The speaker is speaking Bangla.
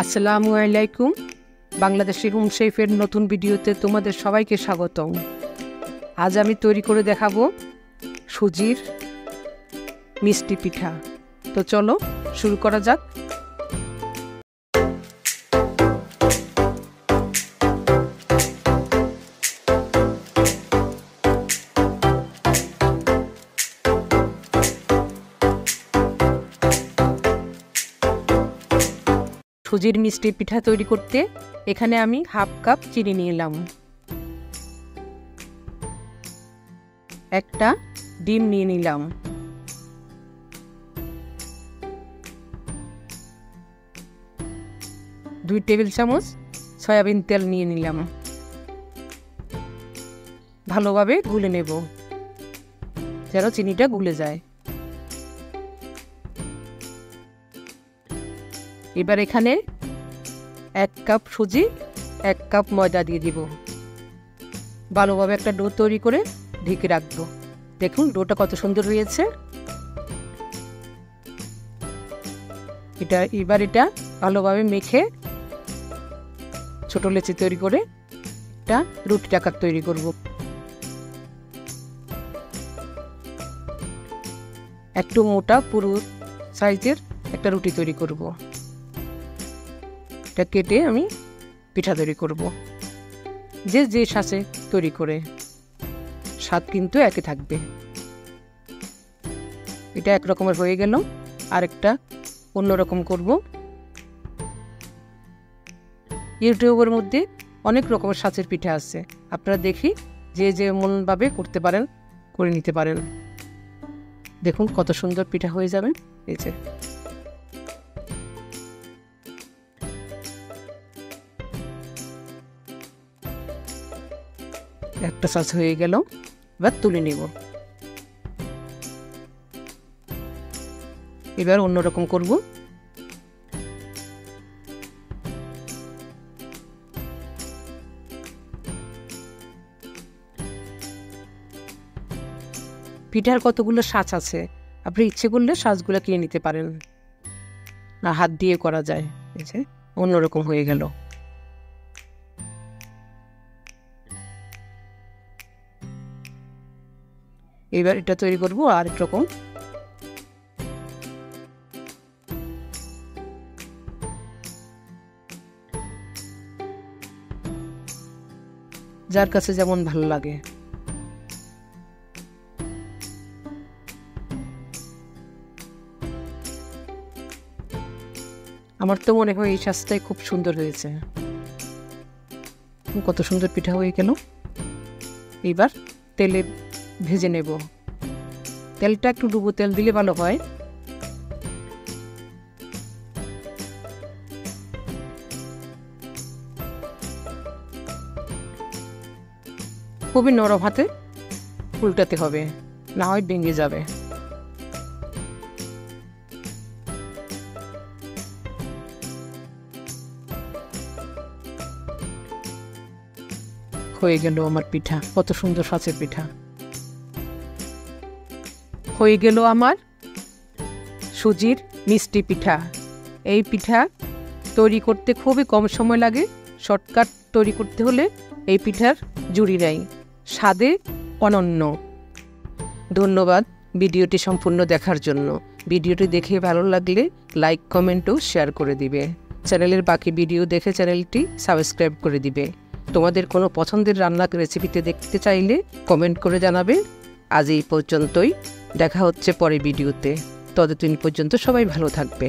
আসসালামু আলাইকুম। বাংলাদেশি হোম শেফের নতুন ভিডিওতে তোমাদের সবাইকে স্বাগতম। আজ আমি তৈরি করে দেখাবো সুজির মিষ্টি পিঠা। তো চলো শুরু করা যাক। সুজির মিষ্টি পিঠা তৈরি করতে এখানে আমি হাফ কাপ চিনি নিলাম, একটা ডিম নিয়ে নিলাম, 2 টেবিল চামচ সয়াবিন তেল নিয়ে নিলাম। ভালোভাবে গুলে নেব যেন চিনিটা গুলে যায়। এবার এখানে 1 কাপ সুজি 1 কাপ ময়দা দিয়ে দিব। ভালোভাবে একটা ডো তৈরি করে ঢেকে রাখবো। দেখুন ডোটা কত সুন্দর হয়েছে। এবার এটা ভালোভাবে মেখে ছোট লেচি তৈরি করে একটা রুটির আকার তৈরি করব। একটু মোটা পুরো সাইজের একটা রুটি তৈরি করব। এটা কেটে আমি পিঠা তৈরি করব। যে যে সাজে তৈরি করে স্বাদ কিন্তু একই থাকবে। এটা এক রকমের হয়ে গেল, আরেকটা অন্যরকম করব। ইউটিউবের মধ্যে অনেক রকমের সাজের পিঠা আছে, আপনারা দেখি যে যেমনভাবে করতে পারেন করে নিতে পারেন। দেখুন কত সুন্দর পিঠা হয়ে যাবে। এই যে একটা সাজ হয়ে গেল, এবার তুলে নিব। এবার অন্যরকম করব। পিঠার কতগুলো সাজ আছে, আপনি ইচ্ছে করলে সাজগুলো কিনে নিতে পারেন, না হাত দিয়ে করা যায়। এই যে অন্যরকম হয়ে গেল। এবার এটা তৈরি করব আরেক রকম। যার কাছে যেমন ভালো লাগে। আমার তো মনে হয় এই সাজটাই খুব সুন্দর হয়েছে। কত সুন্দর পিঠা হয়ে গেল। এবার তেলে ভেজে নেব। তেলটা একটু ডুবো তেল দিলে ভালো হয়। খুবই নরম হাতে উল্টাতে হবে, না হয় ভেঙে যাবে। হয়ে গেল আমার পিঠা, কত সুন্দর সাজের পিঠা হয়ে গেল আমার সুজির মিষ্টি পিঠা। এই পিঠা তৈরি করতে খুবই কম সময় লাগে। শর্টকাট তৈরি করতে হলে এই পিঠার জুড়ি নাই, স্বাদে অনন্য। ধন্যবাদ ভিডিওটি সম্পূর্ণ দেখার জন্য। ভিডিওটি দেখে ভালো লাগলে লাইক, কমেন্ট ও শেয়ার করে দিবে। চ্যানেলের বাকি ভিডিও দেখে চ্যানেলটি সাবস্ক্রাইব করে দিবে। তোমাদের কোনো পছন্দের রান্নার রেসিপিতে দেখতে চাইলে কমেন্ট করে জানাবে। আজ এই পর্যন্তই, দেখা হচ্ছে পরের ভিডিওতে। ততদিন পর্যন্ত সবাই ভালো থাকবে।